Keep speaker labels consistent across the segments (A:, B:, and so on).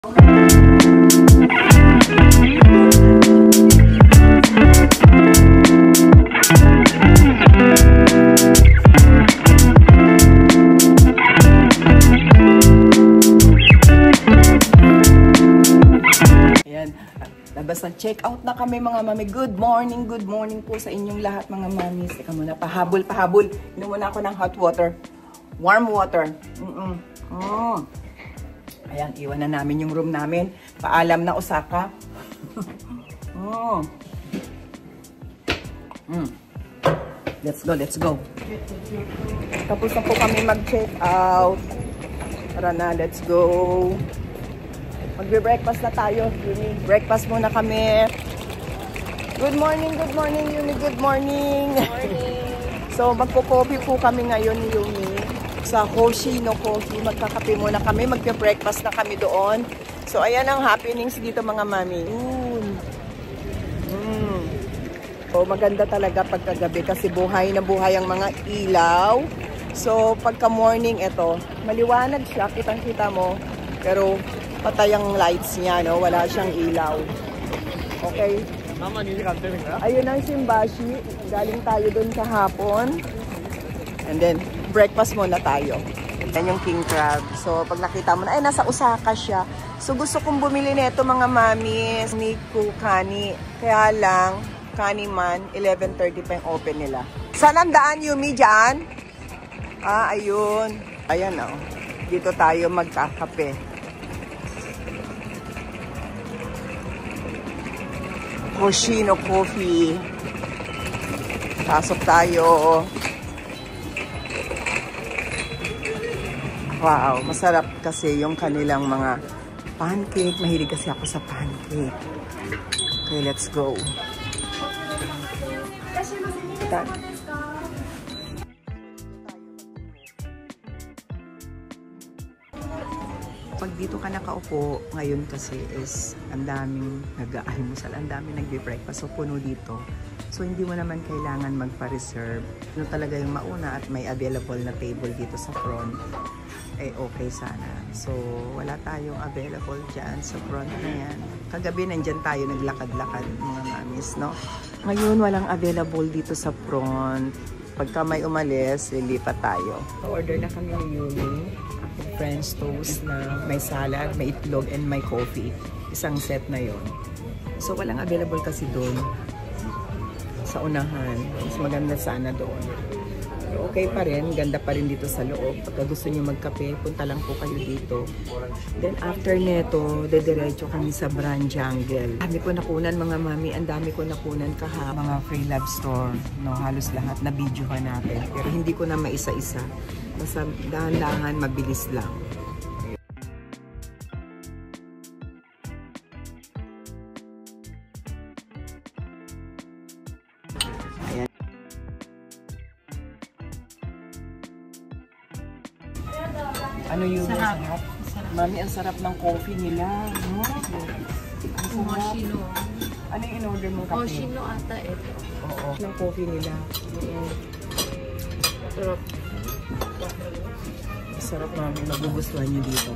A: Labas ng check out na kami mga mami. Good morning po sa inyong lahat mga mami. Teka muna, pahabol. Inom muna ako ng hot water. Warm water. Ayan, iwan na namin yung room namin. Paalam na Osaka. Let's go. Tapos na po kami mag-check out. Tara na, let's go. Magbe-breakfast na tayo, Yumi. Breakfast muna kami. Good morning, Yumi. Good morning. So, magpo-coffee po kami ngayon ni Yumi. Sa Hoshino Coffee. Magkakape muna kami. Magbe-breakfast na kami doon. So, ayan ang happenings dito mga mami. So, maganda talaga pagkagabi kasi buhay na buhay ang mga ilaw. So, pagka-morning, ito, maliwanag siya. Kitang-kita mo. Pero, patay ang lights niya, no? Wala siyang ilaw. Okay? Ayun ang Shimbashi. Galing tayo dun kahapon. And then, breakfast muna tayo. Yan yung king crab. So, pag nakita mo na, ay, nasa Osaka siya. So, gusto kong bumili nito mga mami. Niku Kani. Kaya lang, Kaniman, 11:30 pa yung open nila. Saan ang daan, Yumi, dyan? Ayun. Ayan, oh. Dito tayo magkakape. Hoshino Coffee. Pasok tayo. Wow, masarap kasi yung kanilang mga pancake. Mahilig kasi ako sa pancake. Okay, let's go. Pag dito ka nakaupo, ngayon kasi is ang daming nag-aalmusal, ang daming nagbe-breakfast, so puno dito. So hindi mo naman kailangan magpa-reserve. Ano talaga yung mauna at may available na table dito sa front, eh okay sana. So wala tayong available dyan sa front na yan. Kagabi nandyan tayo naglakad-lakad mga mamis, no? Ngayon walang available dito sa front. Pagka may umalis, lilipat tayo. Order na kami ni Yumi. French toast na may salad, may itlog, and may coffee. Isang set na yon. So, walang available kasi doon sa unahan. Mas maganda sana doon. Pero okay pa rin. Ganda pa rin dito sa loob. Pagka gusto nyo magkape, punta lang po kayo dito. Then, after neto, dediretso kami sa Brand Jungle. Dami ko nakunan, mga mami. Ang dami ko nakunan mga free love store. No, halos lahat na videohan natin. Pero hindi ko na maisa-isa. Basta dahan-dahan, mabilis lang. Ayan. Ano yun? Sarap. Mami, ang sarap ng coffee nila. No?
B: Hoshino.
A: Ano yung in-order mong kape?
B: Hoshino ata ito.
A: Oo. Ng coffee nila. Sarap. Sarap mami, magugustuhan nyo dito.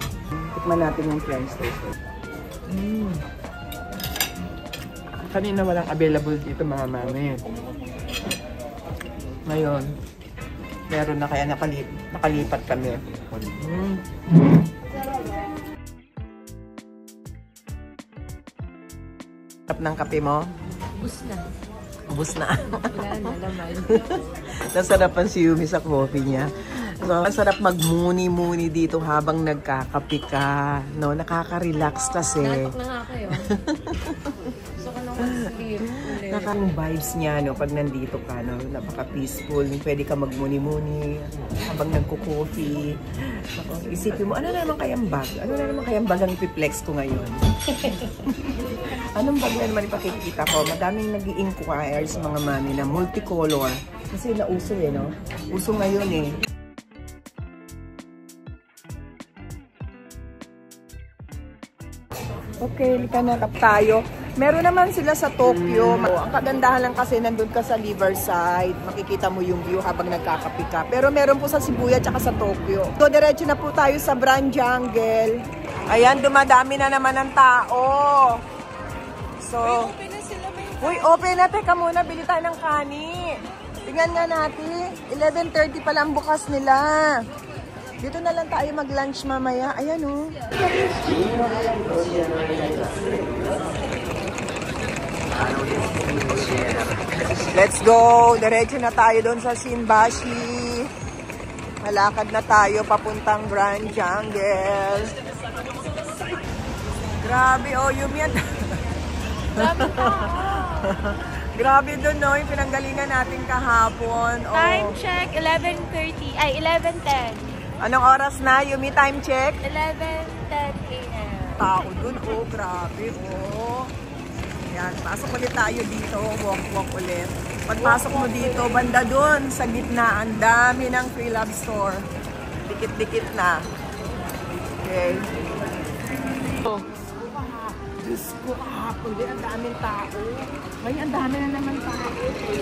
A: Tikman natin yung French toast. Kanina walang available dito mga mami. Ngayon, meron na kaya nakalipat kami. Sarap ng kape mo? Ubus na.
B: Wala na naman.
A: Nasarapan si Yumi sa coffee niya. So, masarap magmuni-muni dito habang nagkakape ka. No? Nakaka-relax kasi.
B: Natok na nga kayo. Gusto ko nang mag-sleep.
A: Yung vibes niya, no? Pag nandito ka, no? Napaka-peaceful. Pwede ka magmuni-muni habang nagko-coffee. Isipin mo, ano na naman kayang bag? Ano na naman kayang bag ang ipiplex ko ngayon? Anong bag na naman ipakikita ko? Madaming nag-i-inquire sa mga mami na multicolor. Kasi nauso eh, no? Uso ngayon eh. Okay, lika na tayo. Meron naman sila sa Tokyo. Ang kagandahan lang kasi nandun ka sa Riverside. Makikita mo yung view habang nagkakape ka. Pero meron po sa Shibuya at sa Tokyo. So, diretso na po tayo sa Brand Jungle. Ayan, dumadami na naman ang tao. So,
B: Open na sila, may
A: uy, open na. Teka muna, bili tayo ng kani. Tingnan nga natin. 11:30 pa lang bukas nila. Dito na lang tayo mag-lunch mamaya. Ayan, oh. Let's go. Diretso na tayo doon sa Shinbashi. Malakad na tayo papuntang Grand Jungle. Grabe, oh, Yumi. Grabe doon, no? Yung pinanggalingan natin kahapon. Oh.
B: time check, 11:30. Ay, 11:10.
A: Anong oras na, Yumi? Time check?
B: 11:10 a.m.
A: Tao doon, oh. Grabe, oh. Yan, pasok ulit tayo dito. Walk ulit. Pagpasok mo dito, banda doon sa gitna, ang dami ng free love store. Dikit-dikit na. Okay. Oh. Diyos ko, kahapon din, ang daming tao. Ngayon, ang dami na naman tao.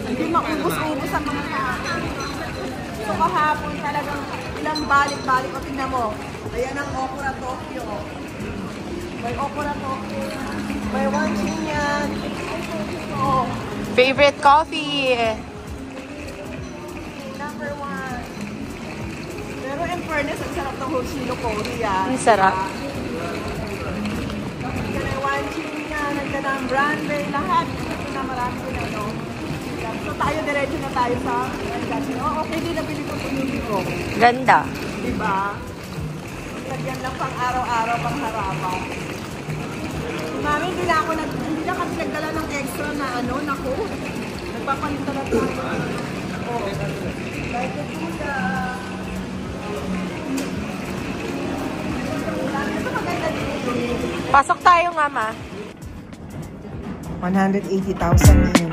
A: Hindi maubos-ubos ang mga tao. So, kahapon talagang ilang balik-balik. O, tingnan mo. Ayan ang Okura Tokyo. May Okura Tokyo. May Wanchin yan. Oh,
B: Favorite coffee?
A: number 1. Pero in fairness, ang sarap ng Hoshino Korea.
B: Ang sarap.
A: May Wanchin yan. Nandiyan ang Branway. Lahat. Ito na marami ko na, no? So tayo, diretso na tayo sa oh, okay din nabili ko pinili ko.
B: Ganda.
A: Diba? Lagyan lang pang araw-araw, pang harapan. Mami, hindi na kami nagdala ng extra na ano, naku. Nagpapalit na tayo. Oh. Like the Buddha. Ito maganda dito.
B: Pasok tayo nga, ma.
A: 180,000 yun.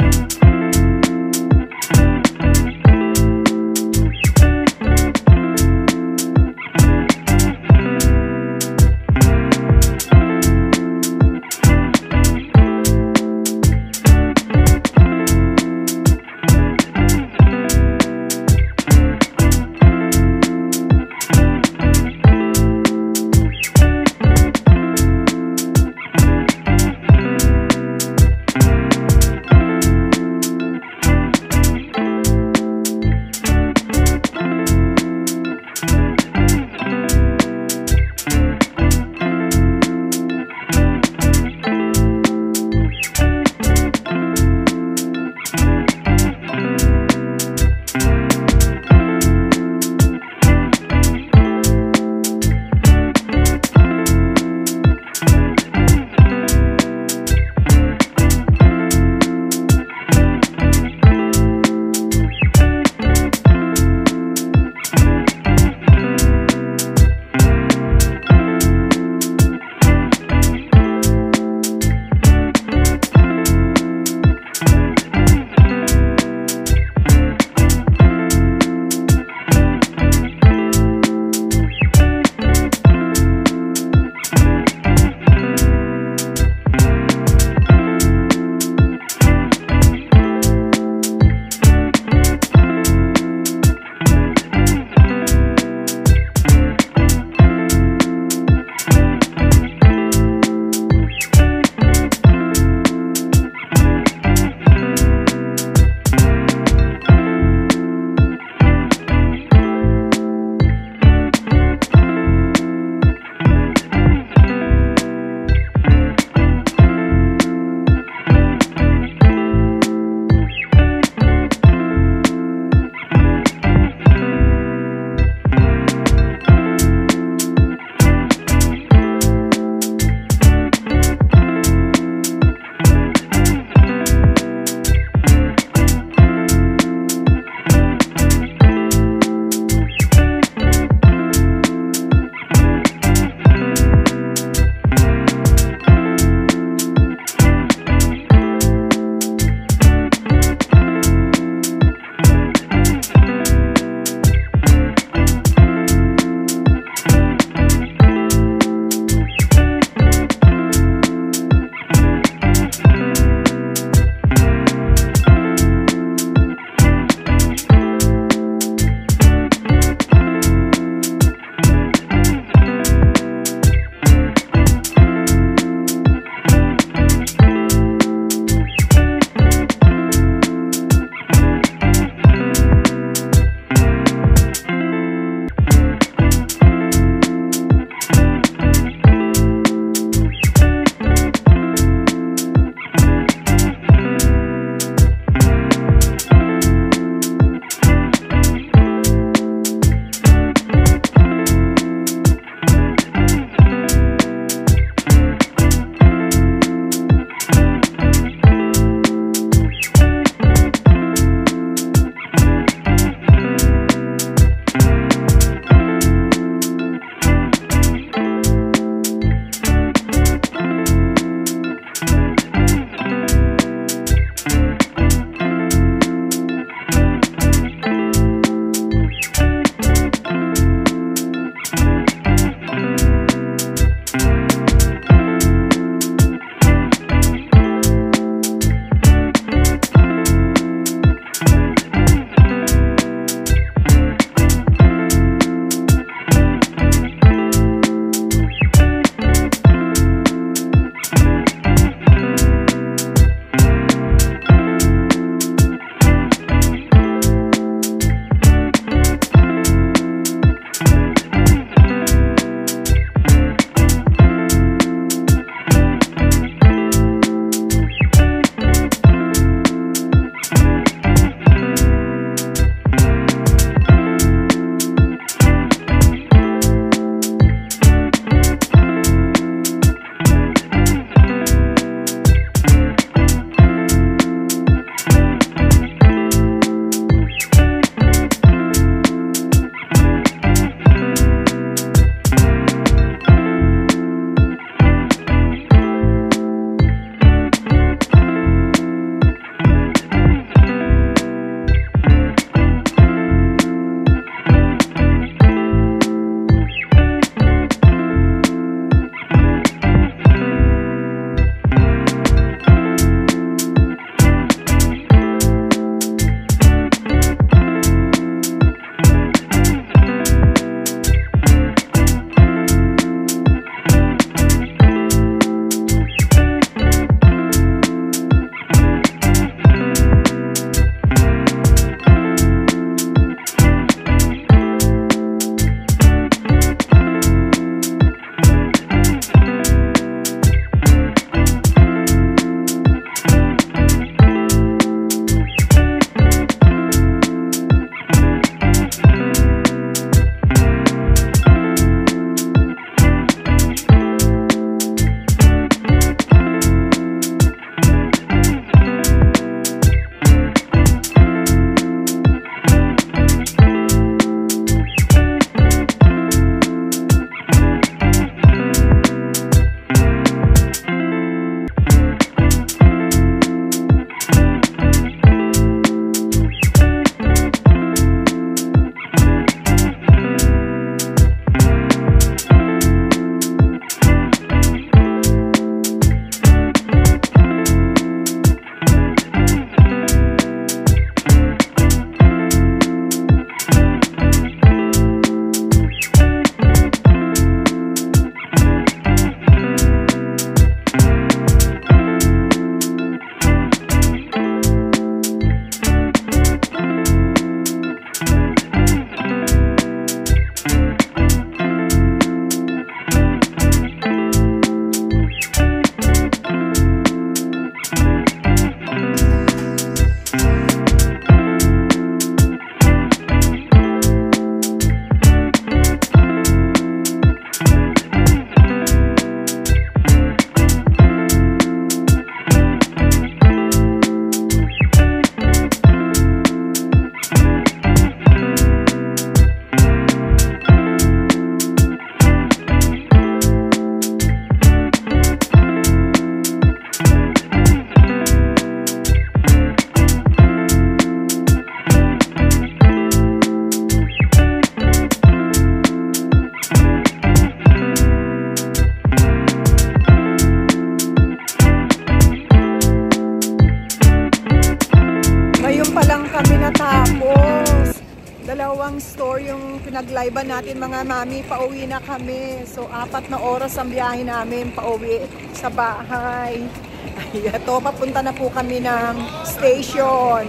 C: dalawang store yung pinag-livean natin mga mami. Pauwi na kami. So 4 na oras ang biyahe namin pauwi sa bahay. Ay, ito, papunta na po kami ng station.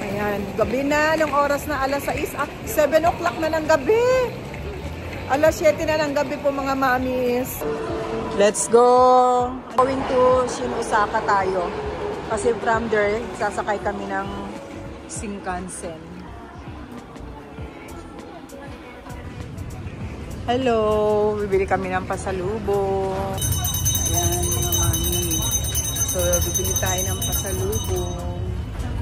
C: Ayan, gabi na. Nung oras na alas 6, 7 o'clock na ng gabi. Alas 7 na ng gabi po mga mamis. Let's go! Going to Shin Osaka tayo. Kasi from there, sasakay kami ng Shinkansen. Hello! Bibili kami ng pasalubong. Ayan mga mami. So, bibili tayo ng pasalubong.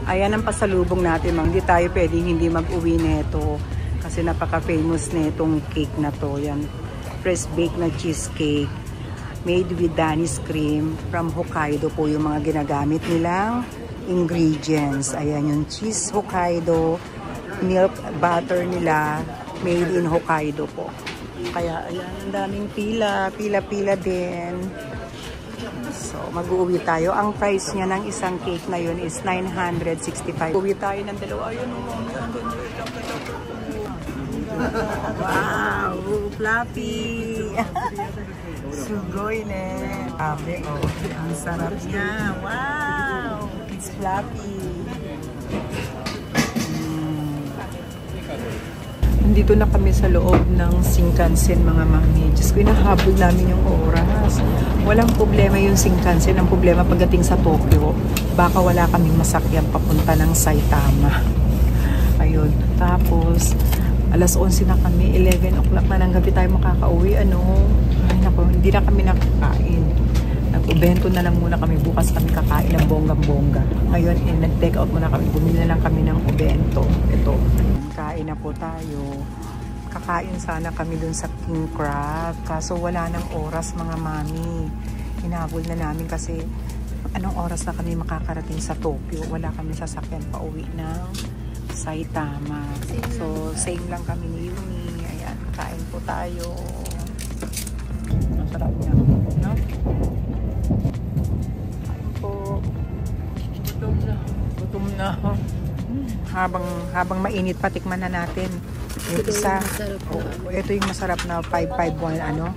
C: Ayan ang pasalubong natin. Hindi tayo pwedeng hindi mag-uwi nito. Kasi napaka-famous nitong cake na to. Yan. Fresh baked na cheesecake. Made with Danish cream. From Hokkaido po yung mga ginagamit nilang ingredients. Ayan yung cheese Hokkaido. Milk butter nila. Made in Hokkaido po. Kaya ayan, ang daming pila. Pila-pila din. So, mag-uwi tayo. Ang price niya ng isang cake na yun is 965. Uwi tayo ng dalawa. Ayun, wow! Fluffy! Sugoy ne. Abe, oh. Ang sarap niya. Wow! It's fluffy. Nandito na kami sa loob ng Shinkansen mga mami. Diyos ko, inahabol namin yung oras. Walang problema yung Shinkansen. Ang problema pagdating sa Tokyo, baka wala kaming masakyan papunta ng Saitama. Ayun. Tapos, alas 11 na kami. 11 o'clock na ng gabi tayo makakauwi. Ay naku, hindi na kami nakakain. Nag-ubento na lang muna kami. Bukas kami kakain ng bonggang-bongga. Ngayon, nag-take out muna kami. Bumili na lang kami ng ubento. Ito. Kain na po tayo. Kakain sana kami dun sa King Crab. Kaso wala nang oras mga mami. Hinabol na namin kasi anong oras na kami makakarating sa Tokyo. Wala kami sasakyan pa uwi ng Saitama. So, same lang kami ni Yumi. Ayan, kakain po tayo. Ang sarap niya. No? Kain po. Gutom na. Gutom na. Habang mainit pa, tikman na natin. Yung isa, ito yung masarap na 551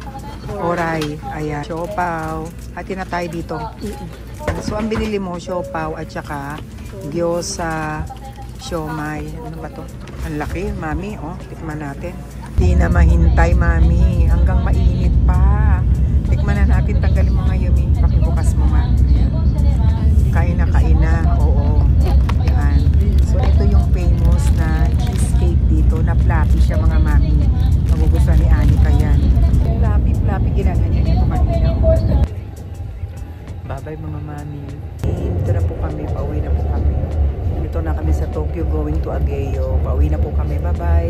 C: oray. Ayan, siopaw. Hati na tayo dito. So, ang binili mo, siopaw at saka gyoza, siomay. Ano ba to? Ang laki, mami. Oh, tikman natin. Di na mahintay, mami. Hanggang mainit pa. Tikman na natin. Tanggalin mo nga, Yumi. Pakibukas mo nga. Ayan. Kain na. Oo. Ayan. So, ito yung famous na cheesecake dito. Na fluffy siya, mga mami. Magugustuhan ni Anika yan. Fluffy. Ginaganyan niya kumanina. Bye-bye, mga mami. Dito na po kami. Pauwi na po kami. Dito na kami sa Tokyo, going to Ageo. Pauwi na po kami. Bye-bye.